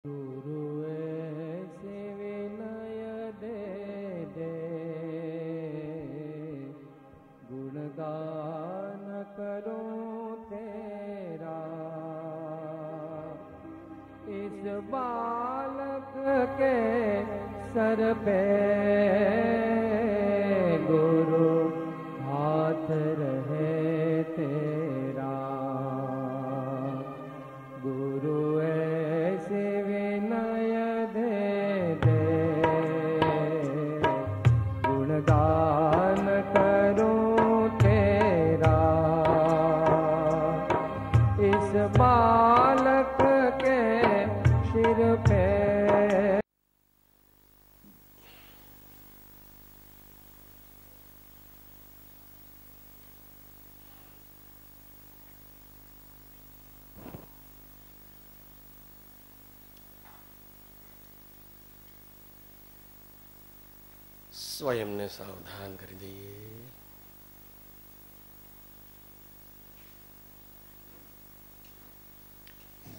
गुरु ऐसे विनय दे दे, गुणगान करूं तेरा। इस बालक के सर पे गुरु हाथ रहे तेरा। गुरु ऐसे विनय दे दे, गुणगान करूं तेरा। इस बालक के सिर पे स्वयं ने सावधान कर दिए।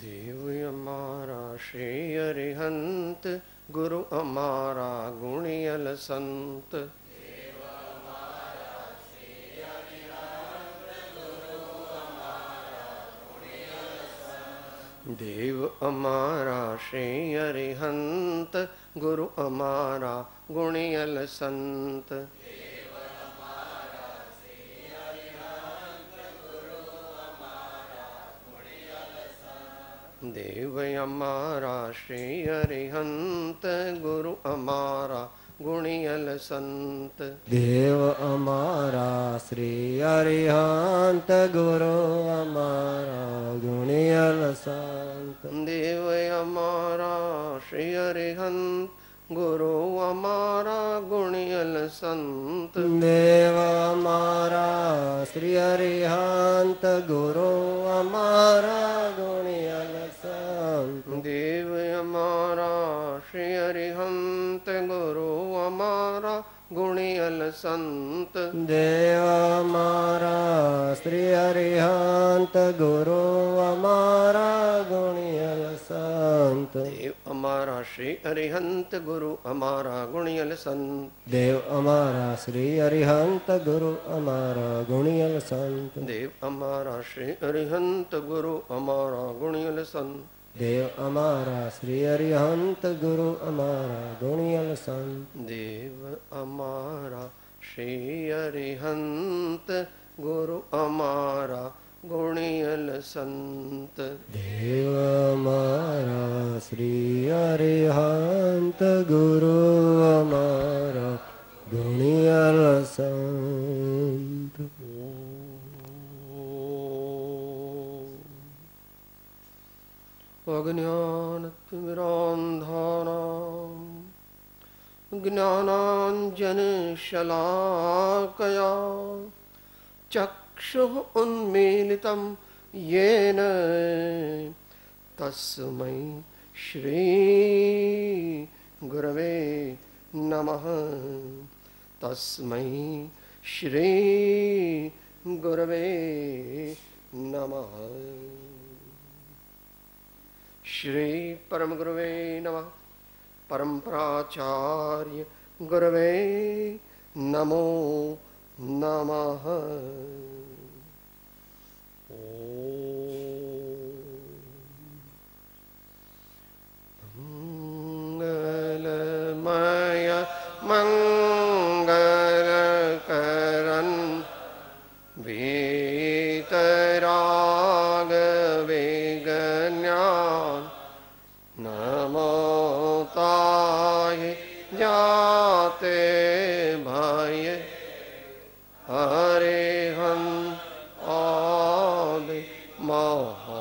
देव हमारा श्री अरिहंत, गुरु हमारा गुणियल संत। देव हमारा श्री अरिहंत, गुरु हमारा गुणियल संत। देव हमारा श्री अरिहंत, गुरु हमारा गुणियल संत। देव हमारा श्री अरिहंत, गुरु हमारा गुणियल संत। देव हमारा श्री अरिहंत, गुरु हमारा गुणियल संत। देव हमारा श्री अरिहंत, गुरु हमारा गुणियल संत। देव हमारा श्री अरिहंत, गुरु हमारा गुणियल संत। देव हमारा श्री अरिहंत, गुरु हमारा गुणियल संत। देव हमारा श्री अरिहंत, गुरु हमारा गुणियल संत। देव हमारा श्री अरिहंत, गुरु हमारा गुणियल संत। देव हमारा श्री अरिहंत, गुरु हमारा गुणियल संत। देव हमारा श्री अरिहंत, गुरु हमारा गुणियल संत। देव हमारा श्री अरिहंत, गुरु हमारा गुणियल संत। देव हमारा श्री अरिहंत, गुरु हमारा गुणियल संत। अज्ञानतिमिरान्धानां ज्ञानाञ्जनशलाकया चक्षुः उन्मीलितं येन तस्मै श्री गुरवे नमः। तस्मै श्री गुरवे नमः। श्री परम गुरवे नमः। परम प्राचार्य गुरवे नमो नमः। मंगलमय मंगलकरन् वीतराग विज्ञान नमो ताये जाते भय हरिहं आदि महा।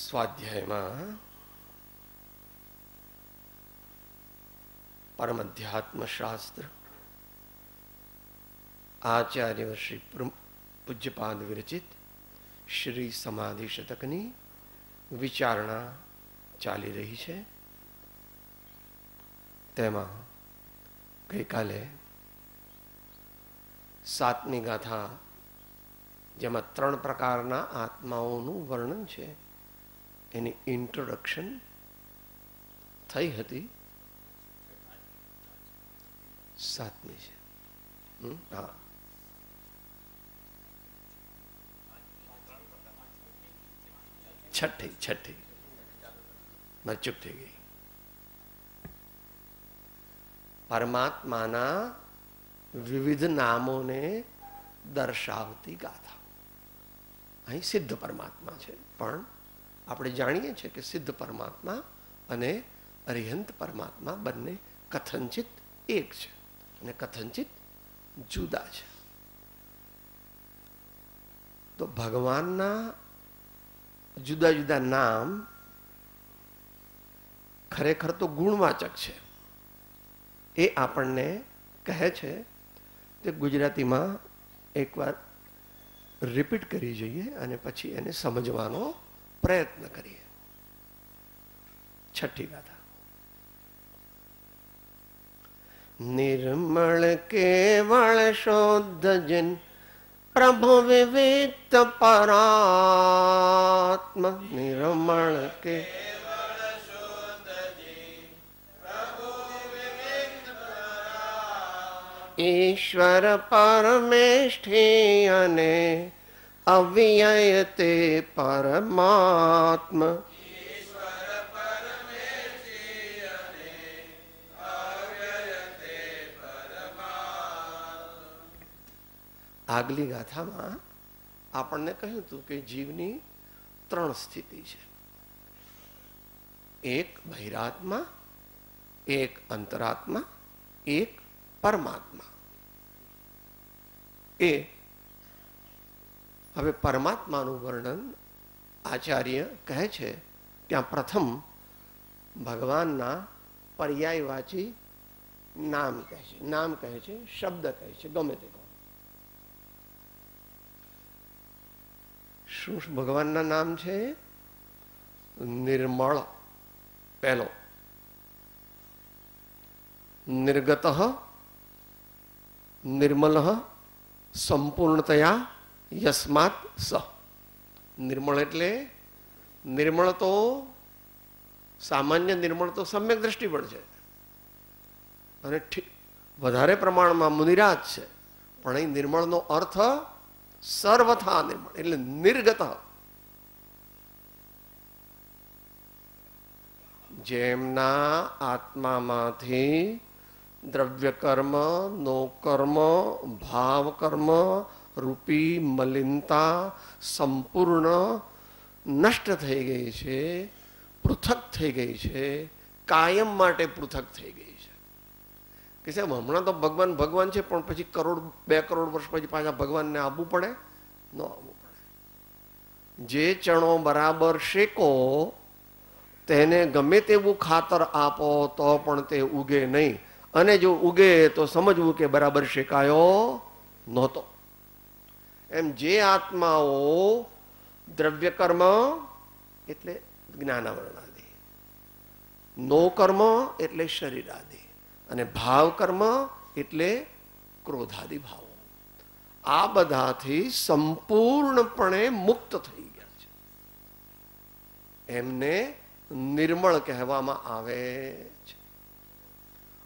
સ્વાધ્યાયમાં પરમ અધ્યાત્મ શાસ્ત્ર આચાર્ય શ્રી પૂજ્યપાદ વિરચિત શ્રી સમાધિ શતકની વિચારણા ચાલી રહી છે. તેમાં ગઈકાલે 7મી ગાથા, જેમાં 3 પ્રકારના આત્માઓનું વર્ણન છે, એની ઇન્ટ્રોડક્શન થઈ હતી. 7મી છે. હા, છઠ્ઠી ચૂક થઈ ગઈ. પરમાત્માના વિવિધ નામોને દર્શાવતી ગાથા. અહીં સિદ્ધ પરમાત્મા છે, પણ આપણે જાણીએ છીએ કે સિદ્ધ પરમાત્મા અને અરિહંત પરમાત્મા બંને કથનચિત એક છે અને કથનચિત જુદા છે. તો ભગવાનના જુદા જુદા નામ ખરેખર તો ગુણવાચક છે. એ આપણને કહે છે તે ગુજરાતીમાં એકવાર રિપીટ કરી જોઈએ અને પછી એને સમજવાનો પ્રયત્ન કરીએ. છઠ્ઠી ગાથા. નિર્મળ કેવળ શુદ્ધ જન પ્રભુ વિવિક્ત પરાત્મ. નિર્મળ કે ઈશ્વર પરમેષ્ઠી અને અવ્યય તે પરમાત્મ. આગલી ગાથામાં આપણને કહ્યું હતું કે જીવની 3 સ્થિતિ છે. એક બહિરાત્મા, એક અંતરાત્મા, એક પરમાત્મા. એ હવે પરમાત્માનું વર્ણન આચાર્ય કહે છે ત્યાં પ્રથમ ભગવાનના પર્યાયવાચી નામ કહે છે. નામ કહે છે, શબ્દ કહે છે, ગમે તે કહો. શું ભગવાનના નામ છે? નિર્મળ પહેલો, નિર્ગત, નિર્મલ, સંપૂર્ણતયા યસ્માત સ. નિર્મળ એટલે નિર્મળ તો સામાન્ય નિર્મળ તો સમ્યક દ્રષ્ટિ પણ છે અને વધારે પ્રમાણમાં મુનિરાજ છે, પણ અહીં નિર્મળનો અર્થ સર્વથા નિર્મળ એટલે નિર્ગત. જેમના આત્મામાંથી દ્રવ્ય કર્મ, નો કર્મ, ભાવ કર્મ રૂપી મલિનતા સંપૂર્ણ નષ્ટ થઈ ગઈ છે, પૃથક થઈ ગઈ છે, કાયમ માટે પૃથક થઈ ગઈ છે. કે સાહેબ હમણાં તો ભગવાન ભગવાન છે, પણ પછી 2 કરોડ વર્ષ પછી પાછા ભગવાનને આવવું પડે? ન આવવું પડે. જે ચણો બરાબર શેકો તેને ગમે તેવું ખાતર આપો તો પણ તે ઉગે નહીં, અને જો ઉગે તો સમજવું કે બરાબર શેકાયો નહોતો. એમ જે આત્માઓ દ્રવ્ય કર્મ એટલે જ્ઞાનાવરણાદિ, નો કર્મ એટલે શરીરાદિ, અને ભાવ કર્મ એટલે ક્રોધાદિ ભાવો, આ બધાથી સંપૂર્ણપણે મુક્ત થઈ ગયા છે, એમને નિર્મળ કહેવામાં આવે છે.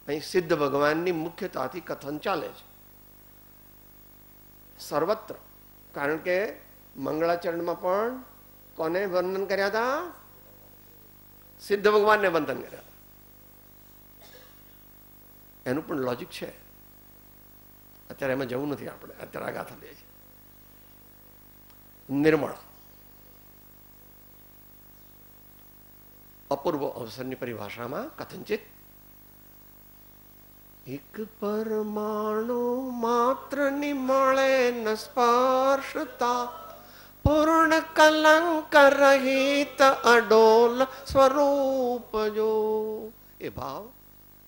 અહીં સિદ્ધ ભગવાનની મુખ્યતાથી કથન ચાલે છે સર્વત્ર. કારણ કે મંગળાચરણમાં પણ કોને વર્ણન કર્યા હતા? સિદ્ધ ભગવાનને વંદન કર્યા. એનું પણ લોજિક છે. અત્યારે એમાં જવું નથી આપણે, અત્યારે આ ગાથા દે છે. નિર્મળ અપૂર્વ અવસરની પરિભાષામાં કથનચિત એક પરમાણુ માત્ર નિમળે ન સ્પર્શતા પૂર્ણ કલંક રહિત અડોલ સ્વરૂપ જો. એ ભાવ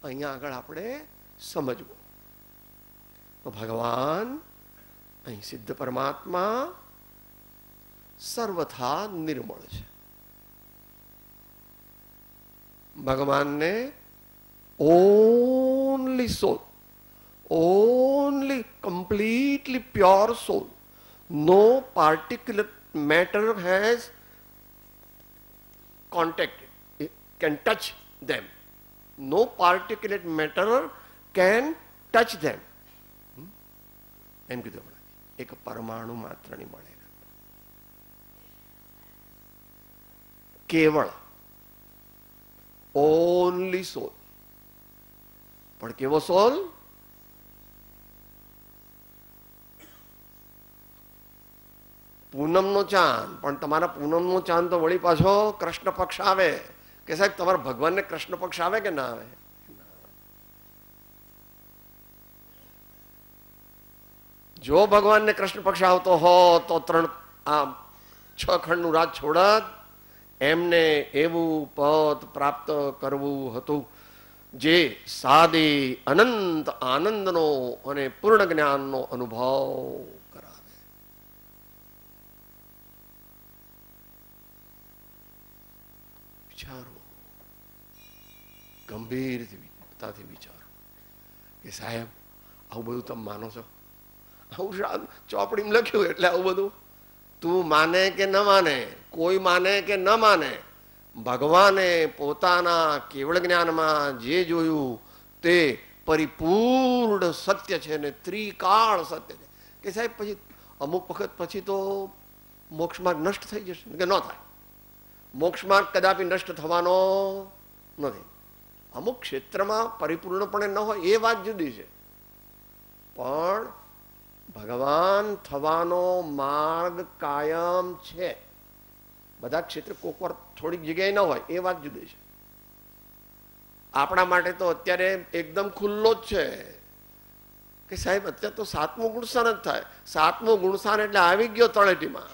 અહીંયા આગળ આપણે સમજવું. તો ભગવાન અહીં સિદ્ધ પરમાત્મા સર્વથા નિર્મળ છે. ભગવાનને only soul, only completely pure soul. No particular matter has contact, it can touch them. No particulate matter can touch them. એમ કીધું હમણાં, એક પરમાણુ માત્રની મળે. કેવળ ઓનલી સોલ. પણ કેવો સોલ? પૂનમનો ચાંદ. પણ તમારા પૂનમનો ચાંદ તો વળી પાછો કૃષ્ણ પક્ષ આવે કે સાહેબ તમારા ભગવાનને કૃષ્ણ પક્ષ આવે કે ના આવે? જો ભગવાનને કૃષ્ણ પક્ષ આવતો હો તો 6 ખંડનું રાજ છોડત. એમને એવું પદ પ્રાપ્ત કરવું હતું જે સાદી અનંત આનંદનો અને પૂર્ણ જ્ઞાનનો અનુભવ કરાવે. વિચારો, ગંભીરતાથી વિચારો કે સાહેબ આવું બધું તમે માનો છો? આવું ચોપડીમાં લખ્યું એટલે આવું બધું તું માને કે ન માને, કોઈ માને કે ન માને, ભગવાને પોતાના કેવળ જ્ઞાનમાં જે જોયું તે પરિપૂર્ણ સત્ય છે ને ત્રિકાળ સત્ય છે. કે સાહેબ પછી અમુક વખત પછી તો મોક્ષ માર્ગ નષ્ટ થઈ જશે કે ન થાય? મોક્ષ માર્ગ કદાપી નષ્ટ થવાનો નથી. અમુક ક્ષેત્રમાં પરિપૂર્ણપણે ન હોય એ વાત જુદી છે, પણ ભગવાન થવાનો માર્ગ કાયમ છે. બધા ક્ષેત્ર કોક વાર થોડીક જગ્યાએ ન હોય એ વાત જુદી છે. આપણા માટે તો અત્યારે એકદમ ખુલ્લો જ છે કે સાહેબ અત્યારે તો 7મું ગુણસાન જ થાય. 7મું ગુણસાન એટલે આવી ગયો તળેટીમાં.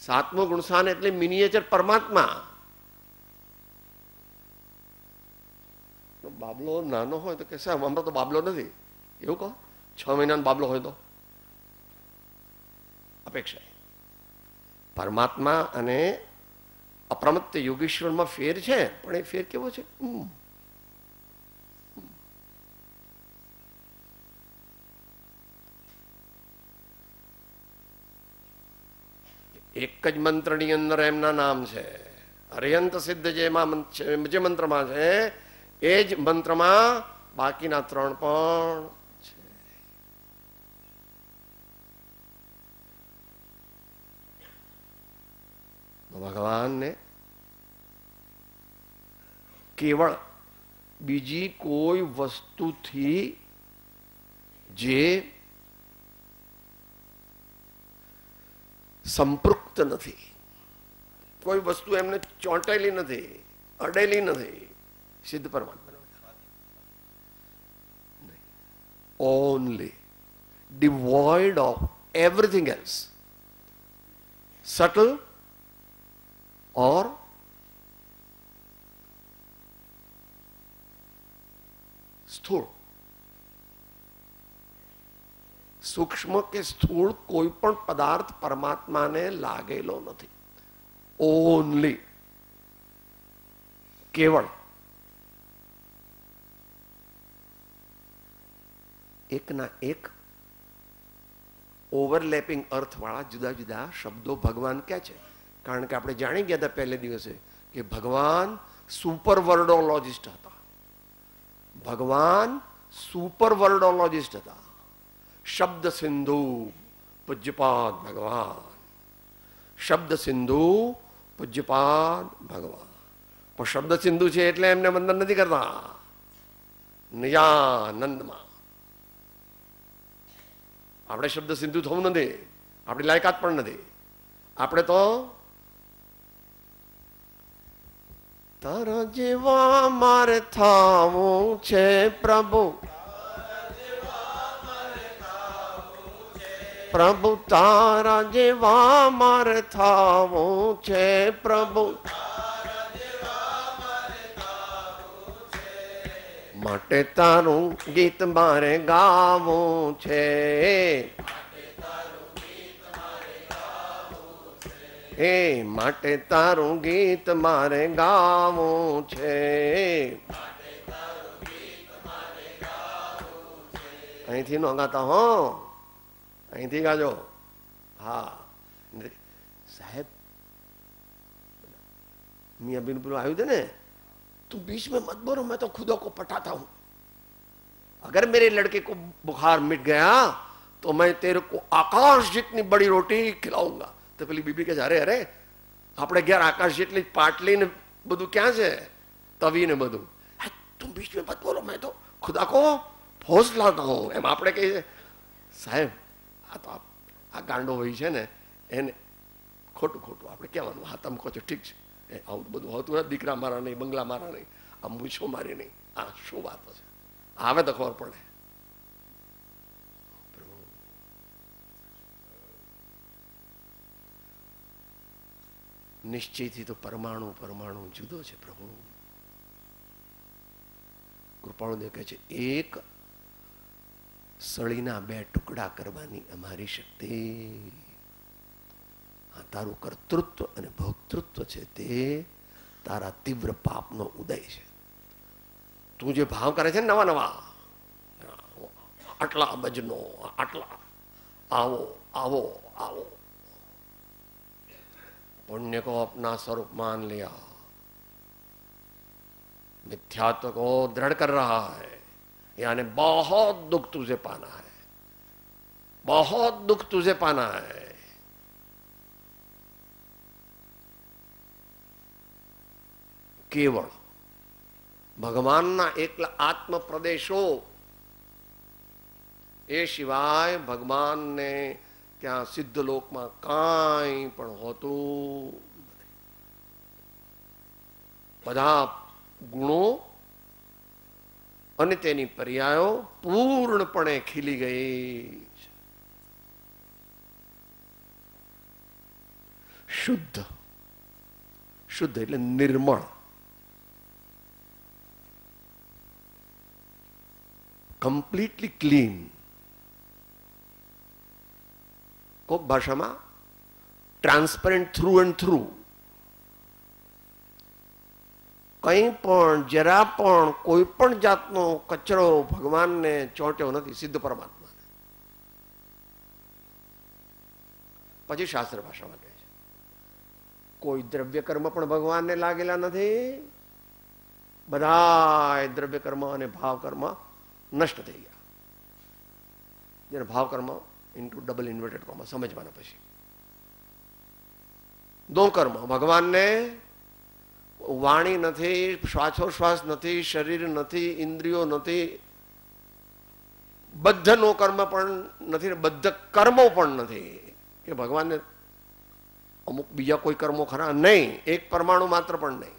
7મું ગુણસાન એટલે મિનિએચર પરમાત્મા. બાબલો નાનો હોય તો કે સાહેબ હમણાં તો બાબલો નથી, એવું કહો. 6 મહિનાનો બાબલો હોય તો અપેક્ષા. પરમાત્મા અને અપ્રમત્ત યોગેશ્વરમાં ફેર છે, પણ એ ફેર કેવો છે? એક જ મંત્રની અંદર એમના નામ છે. અર્યંત સિદ્ધ જે મંત્રમાં છે એ જ મંત્રમાં બાકીના 3 પણ છે. ભગવાનને કેવળ બીજી કોઈ વસ્તુથી જે સંપૃક્ત નથી, કોઈ વસ્તુ એમને ચોંટેલી નથી, અડેલી નથી. સિદ્ધ પરમાત્મા only devoid of everything else, subtle or સ્થૂળ. સૂક્ષ્મ કે સ્થૂળ કોઈ પણ પદાર્થ પરમાત્માને લાગેલો નથી. ઓનલી કેવળ એકના એક ઓવરલેપિંગ અર્થવાળા જુદા જુદા શબ્દો ભગવાન કહે છે. કારણ કે આપણે જાણી ગયા હતા પહેલે દિવસે કે ભગવાન સુપર વર્ડોલોજિસ્ટ હતા. ભગવાન સુપર વર્ડોલોજિસ્ટ હતા. શબ્દ સિંધુ પૂજ્યપાદ ભગવાન, શબ્દ સિંધુ પૂજ્યપાદ ભગવાન. પણ શબ્દ સિંધુ છે એટલે એમને વંદન નથી કરતા નિજાનંદમાં. આપણે શબ્દ સિંધુ થવું નથી, આપણી લાયકાત પણ નથી. આપણે તો તારા જેવા મારે થાવું છે પ્રભુ, પ્રભુ તારા જેવા મારે થાવું છે પ્રભુ, માટે તારું ગીત મારે ગાવું છે, એ માટે તારું ગીત મારે ગાવું છે. અહીંથી નો ગાતા હો, અહીંથી ગાજો. હા साहब, मियाँ बिन बुलो आयु थे ने, तुम बीच में मत बोलो, मैं तो खुदा को पटाता हूं. अगर मेरे लड़के को बुखार मिट गया तो मैं तेरे को आकाश जितनी बड़ी रोटी खिलाऊंगा. तो પેલી બીબી કે અરે અરે આપણે ઘેર આકાશ જેટલી પાટલી ને બધું ક્યાં છે, તવી ને બધું. તું બીચ में मत बोलो, मैं तो खुदा को ફોસ લાવતા હું. એમ આપણે કહીએ સાહેબ આ તો આ ગાંડો હોય છે ને એને ખોટું ખોટું આપણે કહેવાનું. હા તમે કહો છો ઠીક છે, આવું બધું હોતું નથી, દીકરા મારા નહીં, બંગલા મારા નહીં, આ મૂછો મારી નહીં, આ શું વાતો છે. આવે તો ખબર પડે. નિશ્ચયથી તો પરમાણુ પરમાણુ જુદો છે પ્રભુ. કૃપાળુદેવ કહે છે એક સળીના બે ટુકડા કરવાની અમારી શક્તિ. તારું કર્તૃત્વ અને ભોક્તૃત્વ છે તે તારા તીવ્ર પાપનો ઉદય છે. તું જે ભાવ કરે છે ને નવા નવા, આટલા અબજનો, આટલા આવો આવો આવો, पुण्य को अपना स्वरूप मान लिया, मिथ्यात्व को दृढ़ कर रहा है, यानी बहुत दुख तुझे पाना है, बहुत दुख तुझे पाना है. केवल ભગવાનના એકલા આત્મ પ્રદેશો એ સિવાય ભગવાનને ત્યાં સિદ્ધ લોકમાં કાંઈ પણ હોતું નથી. બધા ગુણો અને તેની પર્યાયો પૂર્ણપણે ખીલી ગઈ છે. શુદ્ધ, શુદ્ધ એટલે નિર્મળ, કમ્પ્લીટલી ક્લીન. કોક ભાષામાં ટ્રાન્સપરન્ટ થ્રુ એન્ડ થ્રુ. કંઈ પણ જરા પણ કોઈ પણ જાતનો કચરો ભગવાનને ચોંટ્યો નથી, સિદ્ધ પરમાત્માને. પછી શાસ્ત્ર ભાષામાં કહે છે કોઈ દ્રવ્ય કર્મ પણ ભગવાનને લાગેલા નથી. બધા દ્રવ્ય કર્મ અને ભાવ કર્મ નષ્ટ થઈ ગયા. જેને ભાવ કર્મ ઇન્ટુ ડબલ ઇન્વર્ટેડ કોમા સમજવાના. પછી દો કર્મ ભગવાનને વાણી નથી, શ્વાસોશ્વાસ નથી, શરીર નથી, ઇન્દ્રિયો નથી, બદ્ધ નો કર્મ પણ નથી, બદ્ધ કર્મો પણ નથી. કે ભગવાનને અમુક બીજા કોઈ કર્મો ખરા નહીં, એક પરમાણુ માત્ર પણ નહીં.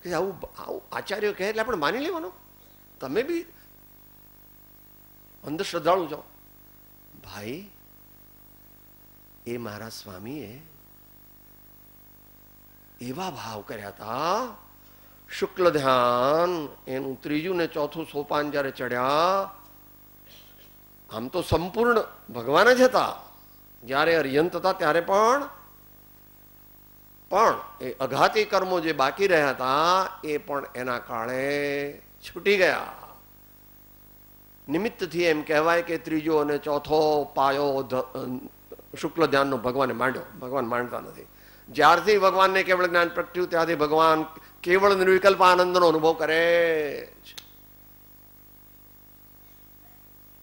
આવું આવું આચાર્ય કહે એટલે આપણે માની લેવાનું. તમે બી અંધશ્રદ્ધાળુ છો. ભાઈ એ મારા સ્વામીએ એવા ભાવ કર્યા હતા. શુક્લ ધ્યાન એનું ત્રીજું ને ચોથું સોપાન જયારે ચડ્યા, આમ તો સંપૂર્ણ ભગવાન જ હતા. જયારે અર્યંત હતા ત્યારે પણ એ અઘાતી કર્મો જે બાકી રહ્યા હતા એ પણ એના કાળે છૂટી ગયા. નિમિત્તથી એમ કહેવાય કે ત્રીજો અને ચોથો પાયો શુક્લ ધ્યાનનો ભગવાને માંડ્યો. ભગવાન માંડતા નથી. જ્યારથી ભગવાનને કેવળ જ્ઞાન પ્રગટ્યું ત્યારથી ભગવાન કેવળ નિર્વિકલ્પ આનંદનો અનુભવ કરે છે.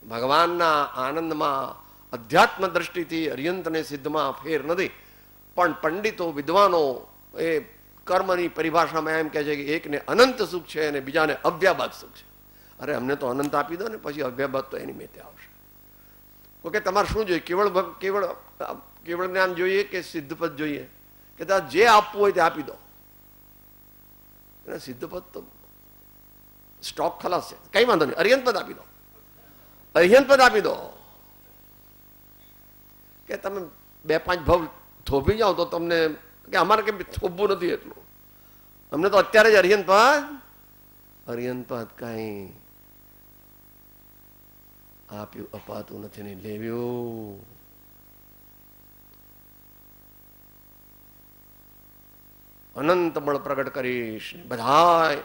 ભગવાનના આનંદમાં અધ્યાત્મ દ્રષ્ટિથી અર્યંત અને સિદ્ધમાં ફેર નથી. પણ પંડિતો વિદ્વાનો એ કર્મની પરિભાષામાં એમ કહે છે કે એકને અનંત સુખ છે અને બીજાને અવ્યાબાદ સુખ છે. અરે અમને તો અનંત આપી દો ને, પછી અવ્યાબાદ તો એની મેતે આવશે. ઓકે, તમારે શું જોઈએ? કેવળ જ્ઞાન જોઈએ કે સિદ્ધપદ જોઈએ? કે જે આપવું હોય તે આપી દો. સિદ્ધપદ તો સ્ટોક ખલાસ છે, કઈ વાંધો નહીં, અર્યંત પદ આપી દો, અર્યંત પદ આપી દો. કે તમે 2-5 ભવ થોભી જાઓ તો તમને કે અમારે કેમ થોભવું નથી એટલું, અમને તો અત્યારે જ અર્યંત પદ કઈ આપ્યું અપાતું નથી ને લેવ્યું. અનંત બળ પ્રગટ કરીશ, બધા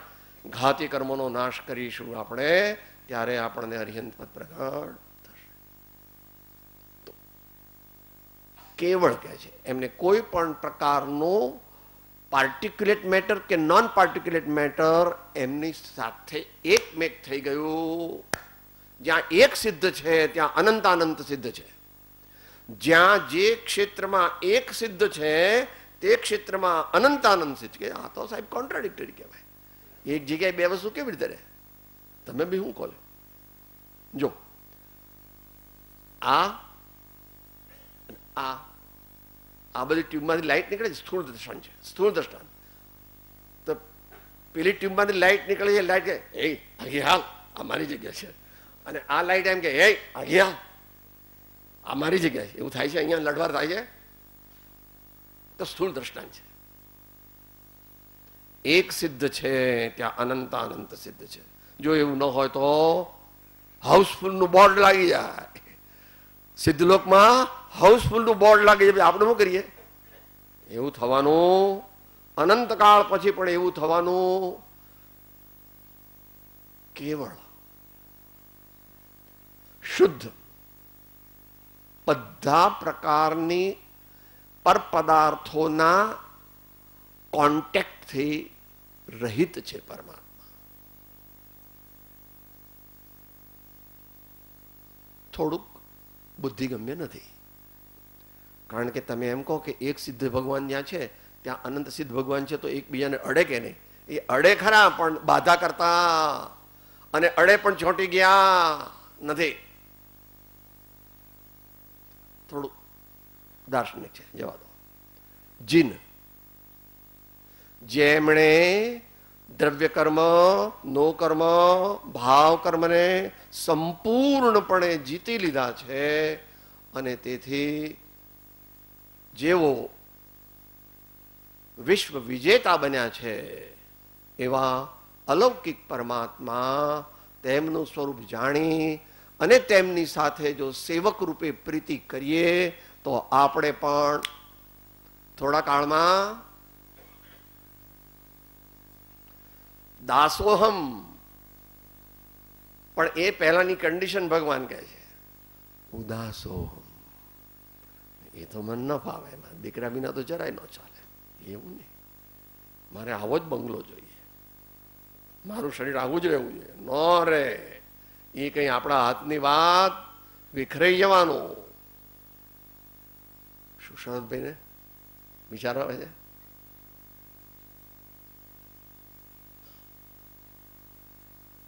ઘાતી કર્મોનો નાશ કરીશું આપણે, ત્યારે આપણને અરિહંત પદ પ્રગટ થશે. તો કેવળ કહે છે એમને કોઈ પણ પ્રકારનો પાર્ટિક્યુલેટ મેટર કે નોન પાર્ટિક્યુલેટ મેટર એમની સાથે એકમેક થઈ ગયું. જ્યાં એક સિદ્ધ છે ત્યાં અનંતાનંત સિદ્ધ છે. જ્યાં જે ક્ષેત્રમાં એક સિદ્ધ છે તે ક્ષેત્રમાં અનંતાનંદ સિદ્ધ કે આ તો સાહેબ કોન્ટ્રાડિક્ટરી કહેવાય. એક જગ્યાએ બે વસ્તુ કેવી રીતે રહે? તમે બી શું કહો છો? જો આ બધી ટ્યુબમાંથી લાઇટ નીકળે છે, સ્થૂળ દ્રષ્ટાંત છે, સ્થૂળ દ્રષ્ટાંત. તો પેલી ટ્યુબમાંથી લાઇટ નીકળે છે, લાઇટ કે એ આગી હાલ આ મારી જગ્યા છે, અને આ લાઇટ એમ કે એ આગી હાલ આ મારી જગ્યા છે. એવું થાય છે, અહીંયા લડવાર થાય છે. તો સ્થૂળ દ્રષ્ટાંત છે. એક સિદ્ધ છે ત્યાં અનંતાનંત સિદ્ધ છે. જો એવું ન હોય તો હાઉસફુલનું બોર્ડ લાગી જાય. સિદ્ધલોકમાં હાઉસફુલનું બોર્ડ લાગી જાય, આપણે શું કરીએ? એવું થવાનું અનંતકાળ પછી પણ એવું થવાનું. કેવળ શુદ્ધ બધા પ્રકારની પરપદાર્થોના કોન્ટેક્ટથી રહિત છે પરમાત્મા. થોડુંક બુદ્ધિગમ્ય નથી, કારણ કે તમે એમ કહો કે એક સિદ્ધ ભગવાન જ્યાં છે ત્યાં અનંત સિદ્ધ ભગવાન છે, તો એકબીજાને અડે કે નહીં? એ અડે ખરા, પણ બાધા કરતા, અને અડે પણ ચોંટી ગયા નથી. થોડું દાર્શનિક છે, જવા દો. જીન જેમણે દ્રવ્ય કર્મ, નો કર્મ, ભાવ કર્મને સંપૂર્ણપણે જીતી લીધા છે, અને તેથી જેવો વિશ્વ વિજેતા બન્યા છે એવા અલૌકિક પરમાત્મા તેમનું સ્વરૂપ જાણી અને તેમની સાથે જો સેવક રૂપે પ્રીતિ કરીએ તો આપણે પણ થોડા કાળમાં દાસોહમ. પણ એ પહેલાની કન્ડિશન ભગવાન કહે છે ઉદાસોહમ. એ તો મન ન ફાવે, દીકરા વિના તો જરાય ન ચાલે. એવું નહીં, મારે આવો જ બંગલો જોઈએ, મારું શરીર આવું જ રહેવું જોઈએ. ન રે, એ કઈ આપણા હાથની વાત, વિખરાઈ જવાનું. શું શરદભાઈને વિચાર આવે છે?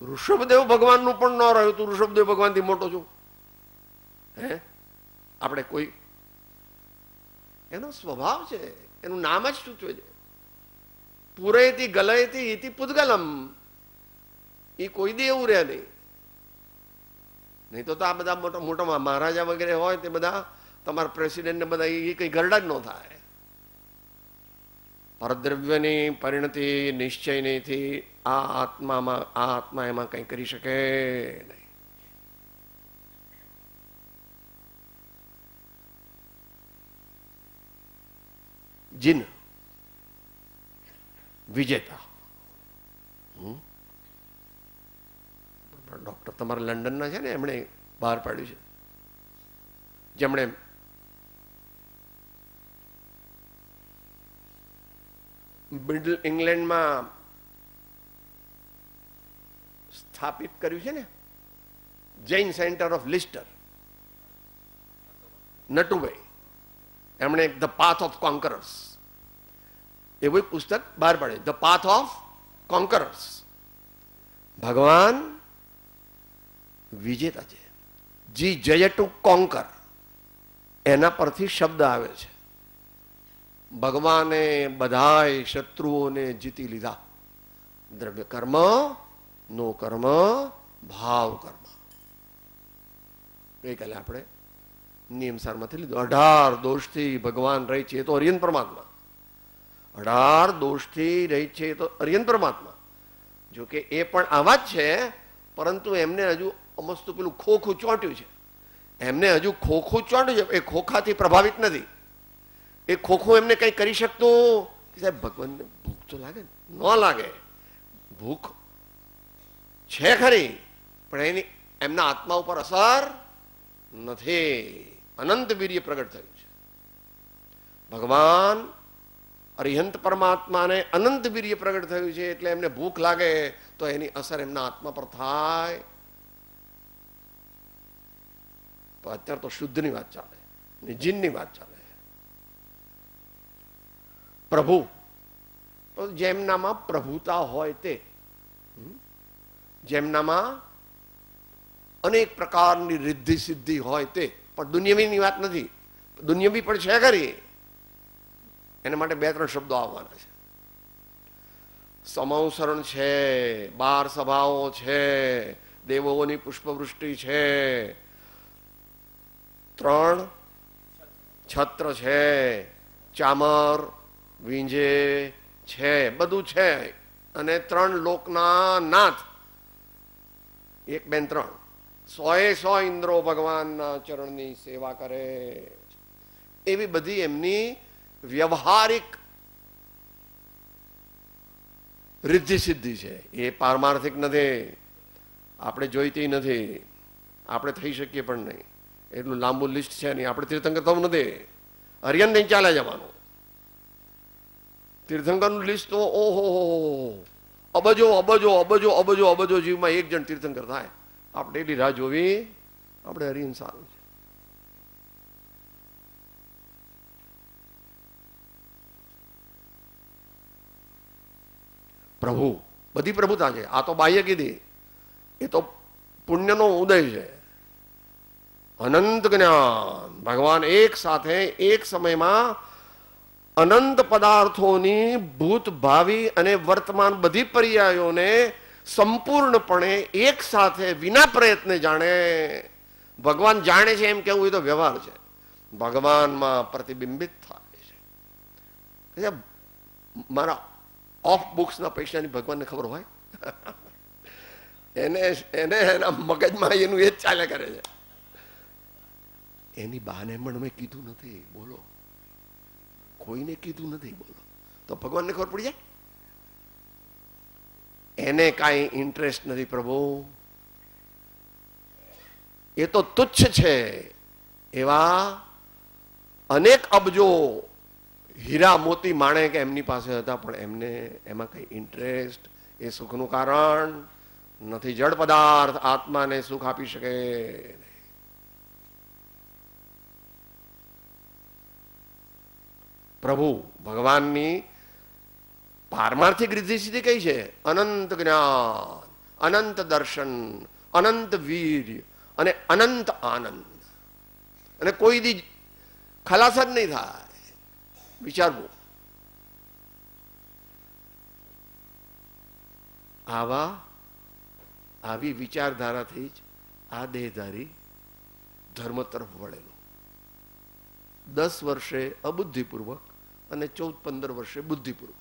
ઋષભદેવ ભગવાનનું પણ ન રહ્યું. તું ઋષભદેવ ભગવાનથી મોટો છું. હે, આપણે કોઈ એનો સ્વભાવ છે, એનું નામ જ સૂચવે છે. પૂરેથી ગલયથી ઇતિ પુદ્ગલમ. એ કોઈ દી એવું રહે નહીં. નહીં તો આ બધા મોટા મોટા મહારાજા વગેરે હોય તે બધા તમારા પ્રેસિડેન્ટ ને બધા એ કઈ ગરડા જ ન થાય. પરદ્રવ્યની પરિણતિ નિશ્ચયથી આ આત્મા એમાં કંઈ કરી શકે નહીં. જીન વિજેતા. ડોક્ટર તમારા લંડનના છે ને, એમણે બહાર પાડ્યું છે, જેમણે મિડલ ઇંગ્લેન્ડમાં સ્થાપિત કર્યું છે ને, જૈન સેન્ટર ઓફ લિસ્ટર, નટુભાઈ. એમણે ધ પાથ ઓફ કોન્કરર્સ એવું એક પુસ્તક બહાર પાડ્યું, ધ પાથ ઓફ કોન્કરર્સ. ભગવાન વિજેતા છે. જી જય ટુ કોન્કર, એના પરથી શબ્દ આવે છે. ભગવાને બધાય શત્રુઓને જીતી લીધા. દ્રવ્ય કર્મ, નો કર્મ, ભાવ કર્મ. ગઈકાલે આપણે નિયમસારમાંથી લીધું. 18 દોષથી ભગવાન રહી છે તો અરિયન પરમાત્મા. 18 દોષથી રહી છે તો અરિયન પરમાત્મા. જોકે એ પણ આવા જ છે, પરંતુ એમને હજુ અમસ્તું પેલું ખોખું ચોંટ્યું છે. એમને હજુ ખોખું ચોંટ્યું છે, એ ખોખાથી પ્રભાવિત નથી. એ ખોખું એમને કંઈ કરી શકતું, સાહેબ ભગવાનને ભૂખ તો લાગે ન લાગે, ભૂખ છે ખરી, પણ એની એમના આત્મા ઉપર અસર નથી. અનંત વીર્ય પ્રગટ થયું છે. ભગવાન અરિહંત પરમાત્માને અનંત વીર્ય પ્રગટ થયું છે, એટલે એમને ભૂખ લાગે તો એની અસર એમના આત્મા પર થાય. અત્યારે તો શુદ્ધની વાત ચાલે, નિજીનની વાત ચાલે. પ્રભુ તો જેમનામાં પ્રભુતા હોય તે, જેમનામાં અનેક પ્રકારની રિદ્ધિ સિદ્ધિ હોય તે, પણ દુનિયાવીની વાત નથી. દુનિયાવી પણ છે ખરી, એના માટે 2-3 શબ્દો આવવાના છે. સમવસરણ છે, 12 સભાઓ છે, દેવોની પુષ્પવૃષ્ટિ છે, 3 છત્ર છે, ચામર વીંજે છે, બધું છે. અને 3 લોકના નાથ, 1, 2, 3, 100 ઇન્દ્રો ભગવાનના ચરણની સેવા કરે. એવી બધી એમની વ્યવહારિક રિદ્ધિ સિદ્ધિ છે. એ પારમાર્થિક નથી, આપણે જોઈતી નથી, આપણે થઈ શકીએ પણ નહીં. એટલું લાંબુ લિસ્ટ છે નહીં. આપણે તીર્થંકર થવું નથી, હરિયન નહીં ચાલે જવાનું. તીર્થંકરનું લિસ્ટ તો ઓહો અબજો અબજો અબજો અબજો અબજો જીવમાં 1 જણ તીર્થંકર થાય. આપણે એટલી રાહ જોવી, આપણે હરિયન સારું છે. પ્રભુ બધી પ્રભુતા છે. આ તો બાહ્ય કીધી, એ તો પુણ્યનો ઉદય છે. અનંત જ્ઞાન, ભગવાન એક સાથે એક સમયમાં અનંત પદાર્થોની ભૂત ભાવિ અને વર્તમાન બધી પર્યાયોને સંપૂર્ણપણે એક સાથે વિના પ્રયત્ને જાણે. ભગવાન જાણે છે એમ કેવું એ તો વ્યવહાર છે, ભગવાનમાં પ્રતિબિંબિત થાય છે. મારા ઓફ બુક્સના પૈસાની ભગવાનને ખબર હોય? એને એના મગજમાં એનું એ જ ચાલે કરે છે. એની બહાને પણ મેં કીધું નથી, બોલો, કોઈને કીધું નથી, બોલો, તો ભગવાનને ખબર પડી જાય. એને કાંઈ ઇન્ટરેસ્ટ નથી પ્રભુ, એ તો તુચ્છ છે. એવા અનેક અબજો હીરા મોતી માણેક એમની પાસે હતા, પણ એમને એમાં કઈ ઇન્ટરેસ્ટ, એ સુખનું કારણ નથી. જડ પદાર્થ આત્માને સુખ આપી શકે. પ્રભુ ભગવાનની પારમાર્થિક રિદ્ધિ સિદ્ધિ કઈ છે? અનંત જ્ઞાન, અનંત દર્શન, અનંત વીર્ય અને અનંત આનંદ. અને કોઈ દી ખલાસ જ નહીં થાય. વિચારવું, આવી વિચારધારાથી જ આ દેહધારી ધર્મ તરફ વળેલો. 10 વર્ષે અબુદ્ધિપૂર્વક અને 14-15 વર્ષે બુદ્ધિપૂર્વક.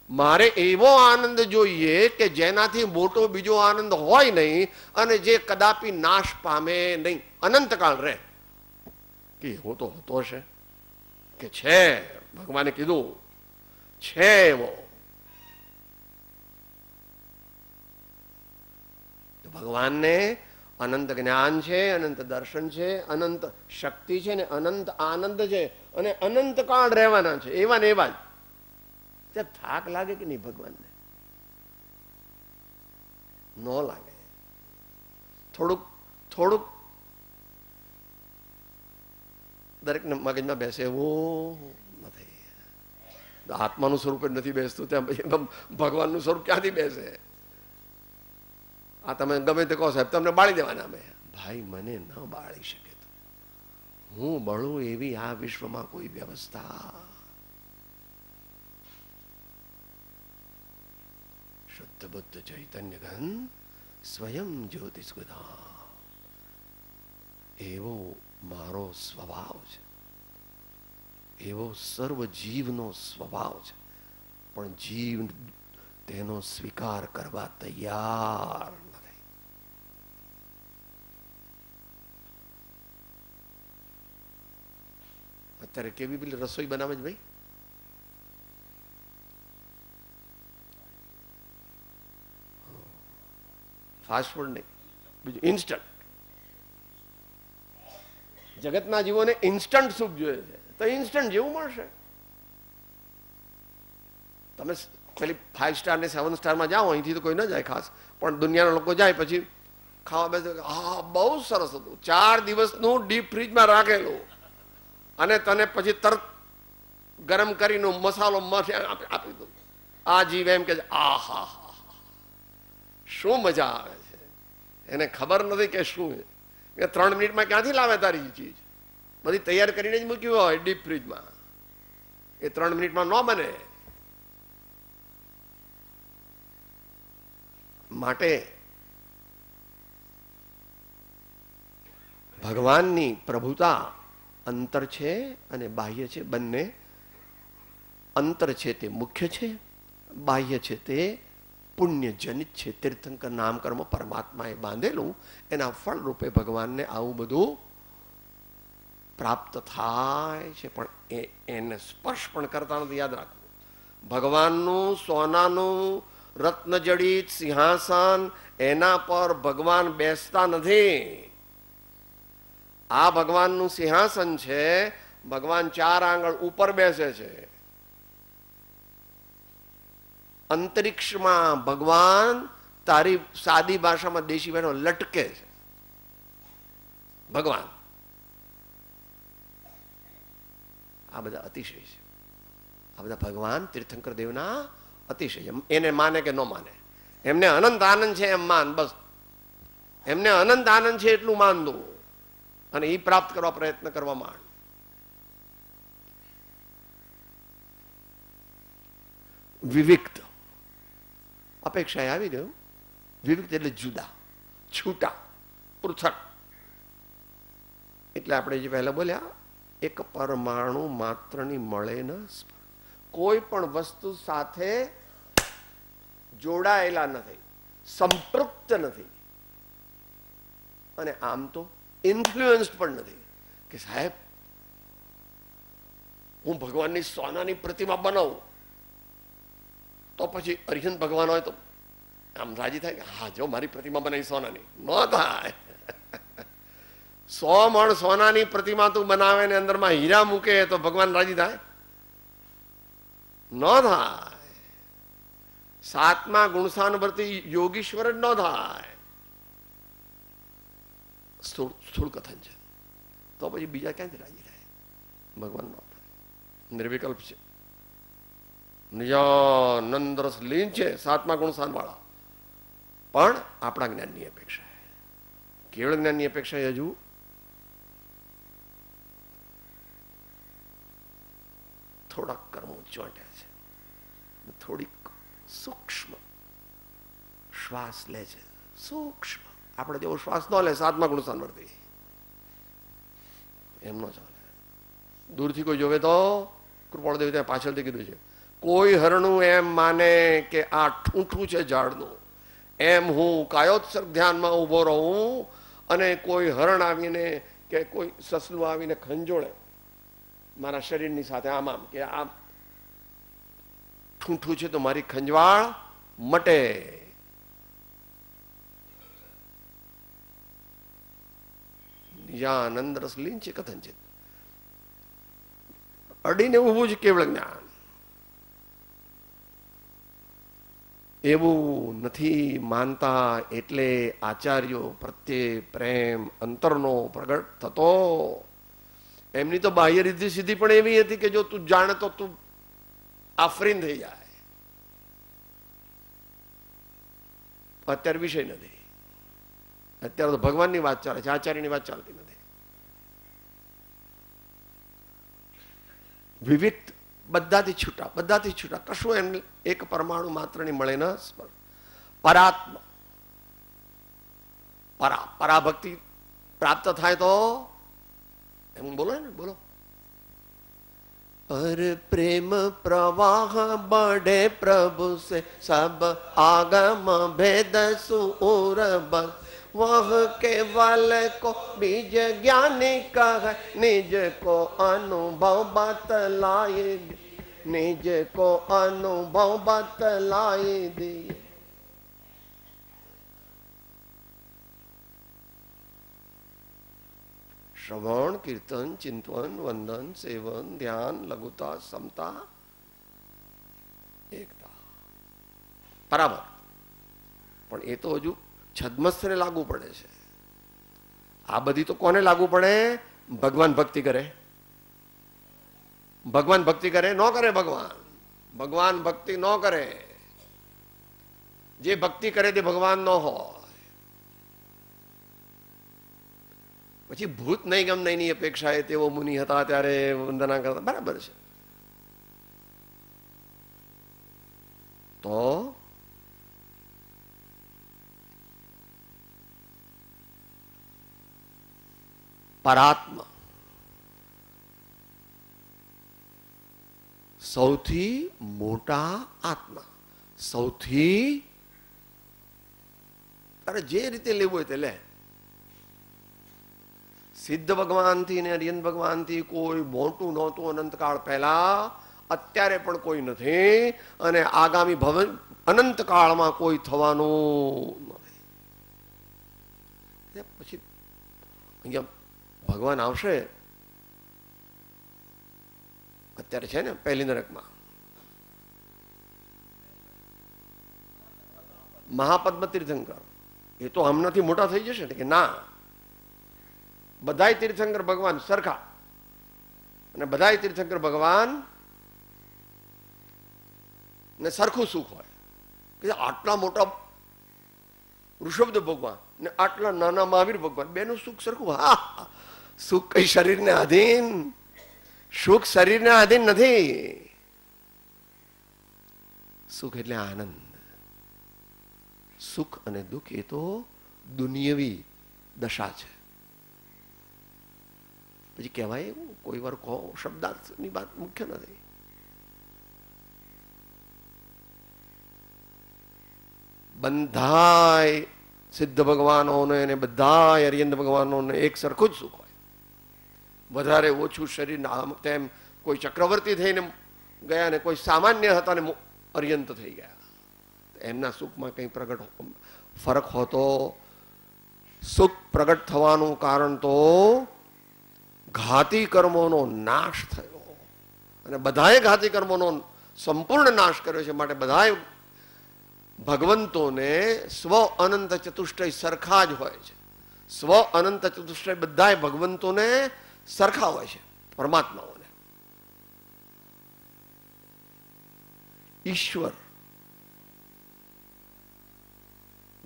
મારે એવો આનંદ જોઈએ કે જેનાથી મોટો બીજો આનંદ હોય નહીં, અને જે કદાપી નાશ પામે નહીં, અનંતકાળ રહે. કે એવો તો હોતો હશે કે છે? ભગવાને કીધું છે એવો. ભગવાનને અનંત જ્ઞાન છે, અનંત દર્શન છે, અનંત શક્તિ છે ને અનંત આનંદ છે, અને અનંત કાળ રહેવાના છે. એવા ને એવા જ. થાક લાગે કે નહીં ભગવાનને? ન લાગે. થોડુંક દરેક મગજમાં બેસે એવું નથી. આત્માનું સ્વરૂપ જ નથી બેસતું, ત્યાં પછી ભગવાનનું સ્વરૂપ ક્યાંથી બેસે? આ તમે ગમે તે કહો સાહેબ, તમને બાળી દેવાના. અમે ભાઈ મને ન બાળી શકે, હું બળું એવી આ વિશ્વમાં કોઈ વ્યવસ્થા? શુદ્ધ બુદ્ધ ચૈતન્ય ઘન સ્વયં જ્યોતિષગુધા, એવો મારો સ્વભાવ છે, એવો સર્વ જીવનો સ્વભાવ છે. પણ જીવ તેનો સ્વીકાર કરવા તૈયાર નથી. અત્યારે કેવી પેલી રસોઈ બનાવે છે ભાઈ, ફાસ્ટ ફૂડ નહીં, બીજું ઇન્સ્ટન્ટ. જગતના જીવોને ઇન્સ્ટન્ટ સુખ જોઈએ છે, તો ઇન્સ્ટન્ટ જેવું મળશે. તમે પેલી 5 સ્ટાર ને 7 સ્ટારમાં જાઓ, અહીંથી તો કોઈ ન જાય ખાસ, પણ દુનિયાના લોકો જાય પછી ખાવા બેસે, હા બહુ સરસ હતું, 4 દિવસનું ડીપ ફ્રીજમાં રાખેલું, અને તને પછી તરત ગરમ કરીને મસાલો આપી દઉં. આ જીવ એમ કે આ હા હા શું મજા આવે છે. એને ખબર નથી કે શું એ 3 મિનિટમાં ક્યાંથી લાવે તારી ચીજ, બધી તૈયાર કરીને જ મૂક્યું હોય ડીપ ફ્રીજમાં, એ 3 મિનિટમાં ન બને. માટે ભગવાનની પ્રભુતા અંતર છે અને બાહ્ય છે, બંને. અંતર છે તે મુખ્ય છે, બાહ્ય છે તે પુણ્યજનિત છે. તીર્થંકર નામ કર્મ પરમાત્માએ બાંધેલું, એના ફળ રૂપે ભગવાનને આવું બધું પ્રાપ્ત થાય છે, પણ એને સ્પર્શ પણ કરતા નથી. યાદ રાખવું, ભગવાનનું સોનાનું રત્નજડિત સિંહાસન, એના પર ભગવાન બેસતા નથી. આ ભગવાનનું સિંહાસન છે, ભગવાન 4 આંગળ ઉપર બેસે છે. અંતરિક્ષમાં ભગવાન તારી સાદી ભાષામાં દેશી ભાષામાં લટકે છે. ભગવાન આ બધા અતિશય છે. આ બધા ભગવાન તીર્થંકર દેવના અતિશય. એને માને કે ન માને, એમને અનંત આનંદ છે એમ માન, બસ એમને અનંત આનંદ છે એટલું માન દો, અને એ પ્રાપ્ત કરવા પ્રયત્ન કરવા માંડ. વિવિક્ત અપેક્ષા આવી ગયું. વિવિક્ત એટલે જુદા, છૂટા, પૃથક. એટલે આપણે જે પહેલા બોલ્યા, એક પરમાણુ માત્રની મળે ન, કોઈ પણ વસ્તુ સાથે જોડાયેલા નથી, સંપૃક્ત નથી, અને આમ તો ઇન્ફ્લુઅન્સ પણ નથી કે સાહેબ હું ભગવાનની સોનાની પ્રતિમા બનાવું તો પછી અરિહંત ભગવાન હોય તો આમ રાજી થાય કે હા જો મારી પ્રતિમા બનાવી સોનાની. ન થાય. 100 મણ સોનાની પ્રતિમા તું બનાવે ને અંદરમાં હીરા મૂકે તો ભગવાન રાજી થાય? ન થાય. 7મા ગુણસાનવર્તી યોગીશ્વર જ ન થાય. સ્થૂળ કથન છે. તો પછી બીજા ક્યાંથી રાજી થાય? ભગવાન ન થાય. નિર્વિકલ્પ છે, નિજાનંદ રસ લીન છે 7મા ગુણસાન વાળા, પણ આપણા જ્ઞાનની અપેક્ષા, કેવળ જ્ઞાનની અપેક્ષા હજુ થોડાક કર્મો ચોંટ્યા છે, થોડીક સૂક્ષ્મ શ્વાસ લે છે, સૂક્ષ્મ. આપણે જેવો શ્વાસ ન લે 7મા ગુણસાન વર્તી, એમ ન ચાલે. દૂરથી કોઈ જોવે તો કૃપાળ દેવી ત્યાં પાછળથી કીધું છે, કોઈ હરણું એમ માને કે આ ઠૂંઠું છે ઝાડનું, એમ હું કાયોત્સર્ગ ધ્યાનમાં ઊભો રહું, અને કોઈ હરણ આવીને કે કોઈ સસલું આવીને ખંજોળે મારા શરીરની સાથે આમ આમ કે આ ઠૂંઠું છે તો મારી ખંજવાળ મટે. નિજાનંદ રસ લીન છે કથનચિત. અડીને ઊભું છે કેવળ જ્ઞાન. એવું નથી માનતા એટલે આચાર્યો પ્રત્યે પ્રેમ અંતરનો પ્રગટ થતો. એમની તો બાહ્ય રીતિ સીધી પણ એવી હતી કે જો તું જાણે તો તું આફરીન થઈ જાય. અત્યારે વિષય નથી, અત્યારે તો ભગવાનની વાત ચાલે છે, આચાર્યની વાત ચાલતી નથી. વિવિધ, બધાથી છૂટા, બધાથી છૂટા, કશું એમ એક પરમાણુ માત્રની મળે ન. પરાત્મ પરાભક્તિ પ્રાપ્ત થાય તો એમ બોલો ને, બોલો. पर प्रेम प्रवाह बढ़े प्रभु से सब आगम भेद सूर बस वह केवल को बीज ज्ञानी कह निज को अनुभव बतलाए, निज को अनुभव बतलाए दिए. શ્રવણ, કીર્તન, ચિંતન, વંદન, સેવન, ધ્યાન, લઘુતા, સમતા, એકતા. બરાબર. પણ એ તો હજુ છદ્મસ્થને લાગુ પડે છે. આ બધી તો કોને લાગુ પડે? ભગવાન ભક્તિ કરે. ભગવાન ભક્તિ કરે? ન કરે. ભગવાન ભક્તિ ન કરે. જે ભક્તિ કરે તે ભગવાન ન હોય. પછી ભૂત નહીં ગમ નહીંની અપેક્ષાએ તેઓ મુનિ હતા ત્યારે વંદના કરતા. બરાબર છે. તો પરાત્મા સૌથી મોટા આત્મા, સૌથી તારે જે રીતે લેવું હોય તે લે. સિદ્ધ ભગવાનથી ને અરિયંત ભગવાનથી કોઈ મોટું નહોતું અનંતકાળ પહેલા, અત્યારે પણ કોઈ નથી, અને આગામી ભવન અનંતકાળમાં કોઈ થવાનું નથી. પછી અહીંયા ભગવાન આવશે. અત્યારે છે ને પહેલી નરકમાં મહાપદ્મ તીર્થંકર, એ તો હમણાંથી મોટા થઈ જશે કે ના? બધાય તીર્થંકર ભગવાન સરખા, અને બધાય તીર્થંકર ભગવાન ને સરખું સુખ હોય. કે આટલા મોટા ઋષભદેવ ભગવાન ને આટલા નાના મહાવીર ભગવાન, બેનું સુખ સરખું. હા, સુખ કઈ શરીરને આધીન? સુખ શરીરને આધીન નથી. સુખ એટલે આનંદ. સુખ અને દુઃખ એ તો દુનિયવી દશા છે. પછી કહેવાય એવું કોઈ વાર કહો, શબ્દાર્થની વાત મુખ્ય નથી. બધાય સિદ્ધ ભગવાનોને અને બધાય અરિયંત ભગવાનોને એક સરખું જ સુખ હોય. વધારે ઓછું શરીર તેમ કોઈ ચક્રવર્તી થઈને ગયા ને કોઈ સામાન્ય હતા ને અરિયંત થઈ ગયા. એમના સુખમાં કંઈ ફરક હોતો. સુખ પ્રગટ થવાનું કારણ તો ઘાતી કર્મોનો નાશ થયો, અને બધાએ ઘાતી કર્મોનો સંપૂર્ણ નાશ કર્યો છે. માટે બધાએ ભગવંતોને સ્વ અનંત ચતુષ્ટય સરખા જ હોય છે. સ્વ અનંત ચતુષ્ટય બધાએ ભગવંતોને સરખા હોય છે. પરમાત્માઓને ઈશ્વર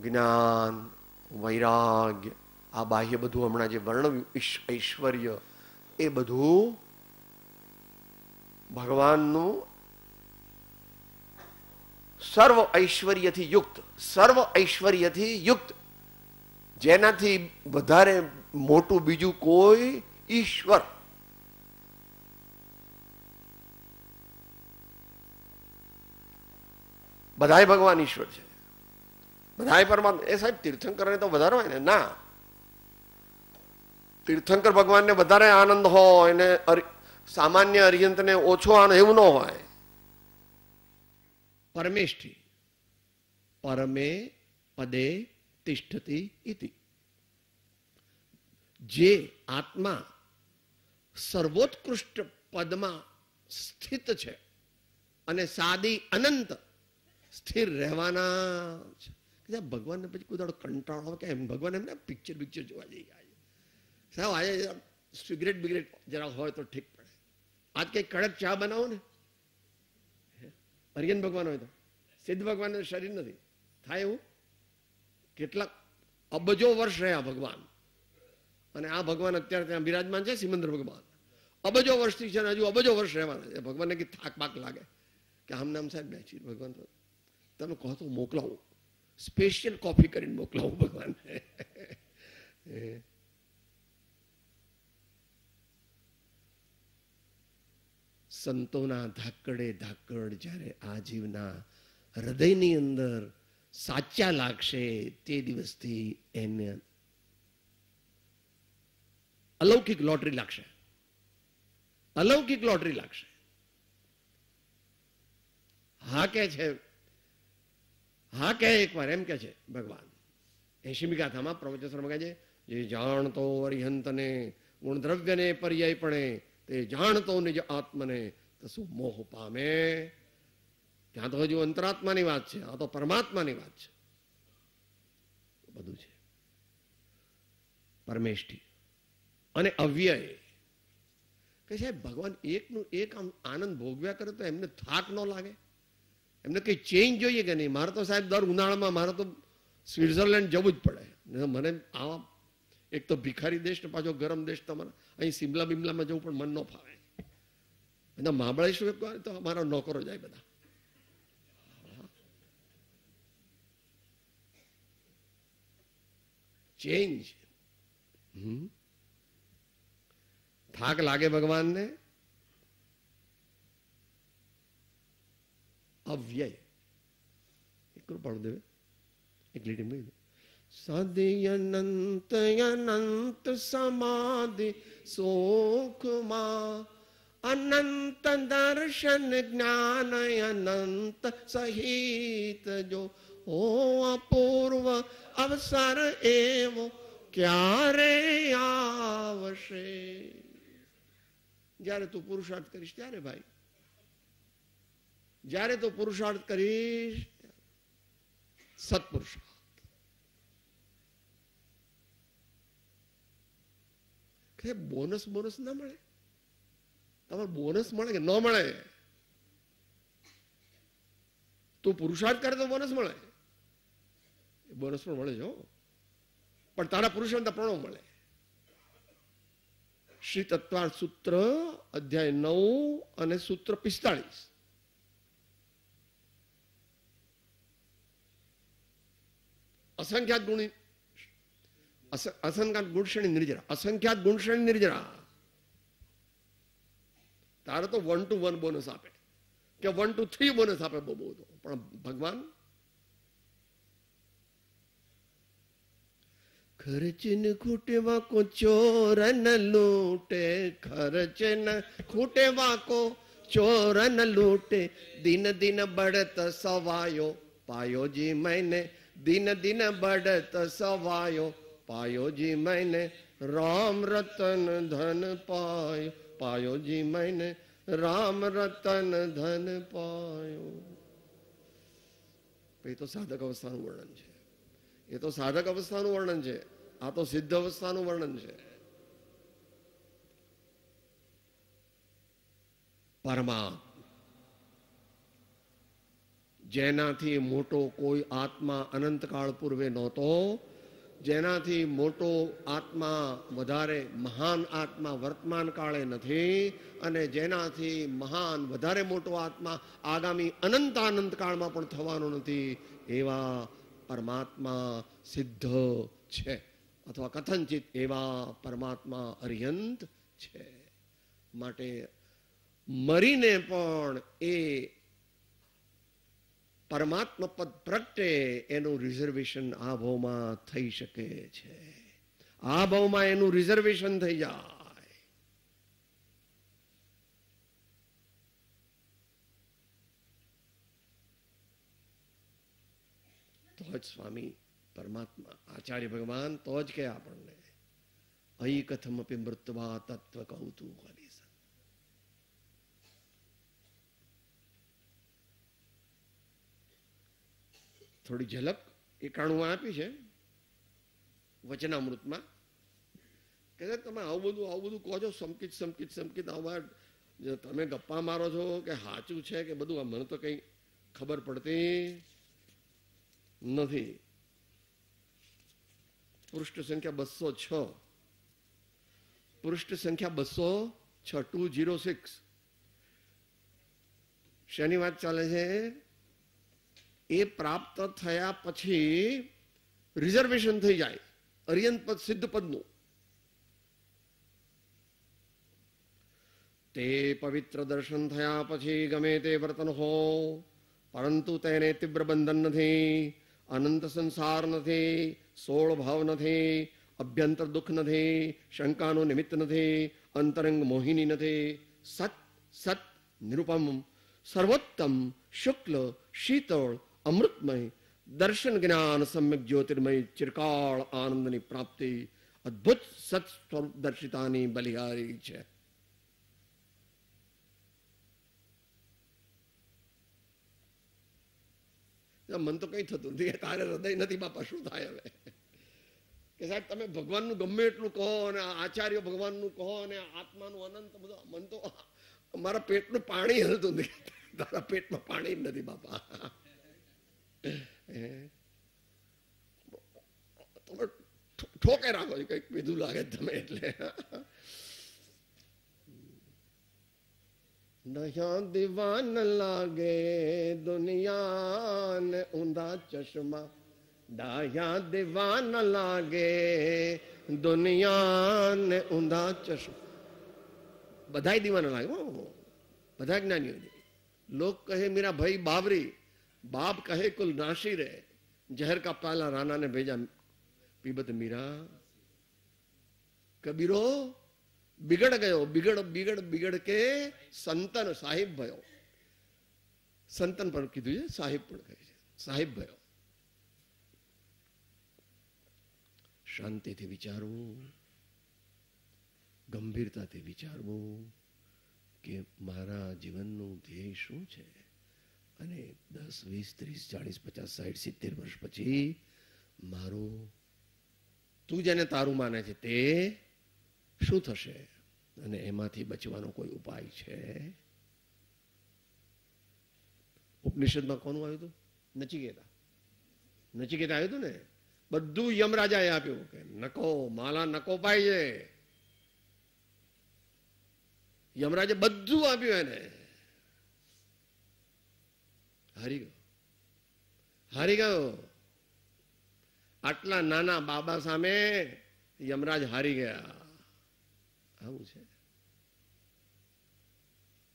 જ્ઞાન, વૈરાગ્ય, આ બાહ્ય બધું હમણાં જે વર્ણવ્યું ઐશ્વર્ય, એ બધું ભગવાનનું સર્વ ઐશ્વર્યથી યુક્ત, સર્વ ઐશ્વર્યથી યુક્ત, જેનાથી વધારે મોટું બીજું કોઈ ઈશ્વર. બધાય ભગવાન ઈશ્વર છે, બધાય પરમાત્મા. એ સાહેબ તીર્થંકરને તો વધારે હોય ને? ના, તીર્થંકર ભગવાનને વધારે આનંદ હોય ને સામાન્ય અરિયંતને ઓછો આનંદ, એવું ન હોય. પરમેષ્ઠી પરમે પદે તિષ્ઠતી ઇતિ. જે આત્મા સર્વોત્કૃષ્ટ પદમાં સ્થિત છે અને સાદી અનંત સ્થિર રહેવાના છે. ભગવાનને પછી કોઈ દાડો કંટાળો કે એમ ભગવાન એમને પિક્ચર જોવા જઈ ગયા છે. સાહેબ આજે સિગરેટ બિગરેટ જરા હોય તો ઠીક પડે. આજ કઈ કડક ચા બનાવો ને, અરિયન ભગવાન હોય તો. સિદ્ધ ભગવાન શરીર નથી થાય એવું. કેટલાક અબજો વર્ષ રહ્યા ભગવાન, અને આ ભગવાન અત્યારે ત્યાં બિરાજમાન છે સિમંદર ભગવાન. અબજો વર્ષથી છે, હજુ અબજો વર્ષ રહેવાના છે. ભગવાનને કે થાક બાક લાગે કે આમ નામ સાહેબ બેસી ભગવાન તો તમે કહો તો મોકલાવું, સ્પેશિયલ કોફી કરીને મોકલાવું ભગવાન. સંતોના ધાકડે ધાકડ જ્યારે આ જીવના હૃદયની અંદર સાચા લાગશે, તે દિવસથી એને અલૌકિક લોટરી લાગશે. અલૌકિક લોટરી લાગશે. હા કે છે, હા કે એકવાર એમ કે છે ભગવાન 80મી ગાથામાં પ્રવચન કહે છે, જે જાણતો અરિહંતને ગુણદ્રવ્યને પર્યાયપણે તે જાણતો નિજ આત્મને તો શું મોહ પામે. ત્યાં તો હજુ અંતરાત્માની વાત છે, આ તો પરમાત્માની વાત છે. બધું છે પરમેષ્ઠી અને અવ્યય. કે સાહેબ ભગવાન એકનું એક આમ આનંદ ભોગવ્યા કરે તો એમને થાક ન લાગે? એમને કઈ ચેન્જ જોઈએ કે નહીં? મારે તો સાહેબ દર ઉનાળામાં મારે તો સ્વિટ્ઝરલેન્ડ જવું જ પડે. મને આવા એક તો ભિખારી દેશ ને પાછો ગરમ દેશ, તમારે અહીં સિમલા બિમલામાં જવું પણ મન ન ફાવે. બધા મહાબળેશ્વર તો અમારા નોકરો જાય બધા. ચેન્જ. થાક લાગે ભગવાનને? અવ્યય. એક પણ દેવે એક લીટી મેં સદયનંત અનંત સમાધિ સુખમાં અનંત દર્શન જ્ઞાન અનંત સહિત જો ઓ અપૂર્વ અવસર એવો ક્યારે આવશે. જ્યારે તું પુરુષાર્થ કરીશ ત્યારે ભાઈ, જ્યારે તું પુરુષાર્થ કરીશ સત્પુરુષાર્થ. બોનસ બોનસ ના મળે? તમારે બોનસ મળે કે ન મળે? તું પુરુષાર્થ કરે તો બોનસ મળે. બોનસ પણ મળે છે, પણ તારા પુરુષાર્થ પ્રણવ મળે. શ્રી તત્વાર્થ સૂત્ર અધ્યાય 9 અને સૂત્ર 45. અસંખ્યાત ગુણી અસંખ્યાત ગુણશ્રેણી નિર્જરા. અસંખ્યાત ગુણશ્રેણી નિર્જરા. તારે તો 1 to 1 બોનસ આપે કે 1 to 3 બોનસ આપે બહુ બહુ તો. પણ ભગવાન ખર્ચ ન ખૂટેવા કો ચોર ન લૂટે, ખર્ચ ન ખૂટેવા કો ચોર ન લૂટે, દિન દિન બઢત સવાયો પાયો જી मैंने, દિન દિન બઢત સવાયો પાયો જી मैंने, રામ રતન ધન પાયો પાયો જી मैंने, રામ રતન ધન પાયો. એ તો સાધક અવસ્થાનું વર્ણન છે. એ તો સાધક અવસ્થાનું વર્ણન છે. આ તો સિદ્ધ અવસ્થાનું વર્ણન છે. પરમાત્મા જેનાથી મોટો કોઈ આત્મા અનંતકાળ પૂર્વે નહોતો, જેનાથી મોટો આત્મા વધારે મહાન આત્મા વર્તમાન કાળે નથી, અને જેનાથી મહાન વધારે મોટો આત્મા આગામી અનંત કાળમાં પણ થવાનો નથી, એવા પરમાત્મા સિદ્ધ છે, અથવા કથનચિત એવા પરમાત્મા અર્યંત છે. માટે મરીને પણ એ પરમાત્મા પદ પ્રગટે એનું રિઝર્વેશન આ ભાવમાં થઈ શકે છે. આ ભાવમાં એનું રિઝર્વેશન થઈ જાય. તો જ સ્વામી પરમાત્મા આચાર્ય ભગવાન તો જ કે આપણને અહી કથમ અપી મૃત્વા તત્વ કૌતુહલી. થોડી ઝલક 91 આપી છે વચનામૃતમાં કે તમે આવું બધું કહો છો, સમકિત આવા તમે ગપ્પા મારો છો કે સાચું છે કે બધું, મને તો કઈ ખબર પડતી નથી. પૃષ્ઠ સંખ્યા 206, પૃષ્ઠ સંખ્યા 206, 206. શેની વાત ચાલે છે? એ પ્રાપ્ત થયા પછી રિઝર્વેશન થઈ જાય અર્યંત પદ સિદ્ધ પદનું. તે પવિત્ર દર્શન થયા પછી ગમે તે વર્તન હો, પરંતુ તેને તીવ્ર બંધન નથી, અનંત સંસાર નથી, 16 ભાવ નથી, અભ્યંતર દુઃખ નથી, શંકાનું નિમિત્ત નથી, અંતરંગ મોહિની નથી. સત સત નિરૂપમ સર્વોત્તમ શુક્લ શીતળ અમૃતમય દર્શન જ્ઞાન સમ્યક જ્યોતિર્મય ચિરકાળ આનંદની પ્રાપ્તિ. અદ્ભુત સત સ્વરૂપ દર્શિતાની બલિહારી છે. મન તો કઈ થતું નથી, તારે હૃદય નથી બાપા, શું થાય હવે? કે સાહેબ તમે ભગવાનનું ગમે એટલું કહો અને આચાર્ય ભગવાનનું કહો અને આત્માનું અનંત બધું, મન તો મારા પેટનું પાણી હલતું નથી. તારા પેટમાં પાણી નથી બાપા. તમે ઠોકે રાખો છો, કઈક બીજું લાગે તમે એટલે. નયા દીવાન લાગે દુનિયા ને ઊંધા ચશ્મા, ડાયા દીવાન લાગે દુનિયા ને ઊંધા ચશ્મા. બધા દીવાના લાગે, બધા જ્ઞાનીઓ. લોક કહે મીરા ભાઈ બાવરી, બાપ કહે કુલ નાશી રે, જहर का प्याला राणा ने भेजा पीबत मीरा. कबीरो बिगड़ गयो, बिगड़ बिगड़ बिगड़ के संतन साहिब भयो. સંતન પણ કીધું છે, સાહિબ પણ કહે છે, સાહિબ ભયો. શાંતિથી વિચારવું, ગંભીરતાથી વિચારવું કે મારા જીવનનું ધ્યેય શું છે, અને 10, 20, 30, 40, 50, 60, 70 વર્ષ પછી મારું, તું જેને તારું માને છે તે શું થશે, અને એમાંથી બચવાનો કોઈ ઉપાય છે? ઉપનિષદમાં કોનું આવ્યું હતું? નચિકેતા. નચિકેતા આવ્યું હતું ને, બધું યમરાજાએ આપ્યું કે નકો માલા નકો પાય છે. યમરાજે બધું આપ્યું એને. હારી ગયો, હારી ગયો. આટલા નાના બાબા સામે યમરાજ હારી ગયા. આવું છે.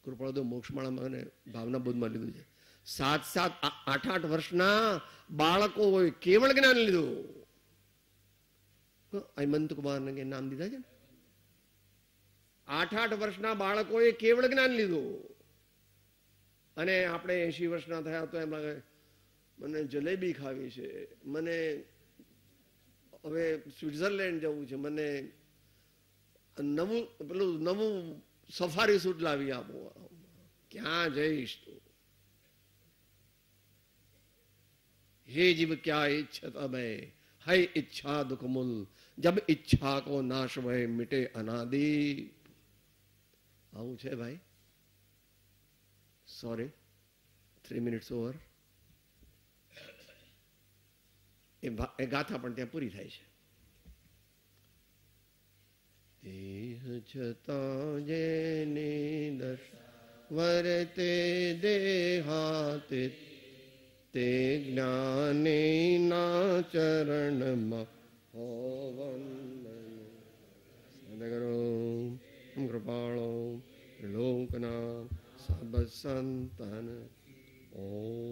કૃપાળદેવ મોક્ષમાળામાં અને ભાવના બોધમાં લીધું છે. 7, 8 વર્ષના બાળકો હોય કેવળ જ્ઞાન લીધું. હેમંત કુમાર ને નામ દીધા છે ને. 8 વર્ષના બાળકોએ કેવળ જ્ઞાન લીધું. અને આપણે 80 વર્ષના થયા તો એમ લાગે મને જલેબી ખાવી છે, મને હવે સ્વિટ્ઝરલેન્ડ જવું છે, મને નવું સફારી સૂટ લાવી આપો. ક્યાં જઈશ તું? हे जीव क्या इच्छत अभय, है इच्छा दुख मूल, जब इच्छा को नाश भय मिटे अनादि. आવું છે ભાઈ. Sorry, 3 minutes over. એ ગાથા પણ ત્યાં પૂરી થાય છે. દેહ છતાં જેની દશા વર્તે દેહાતે, તે જ્ઞાની ના ચરણમાં હોવન કૃપાળો લોકના સબ સંતન. ઓમ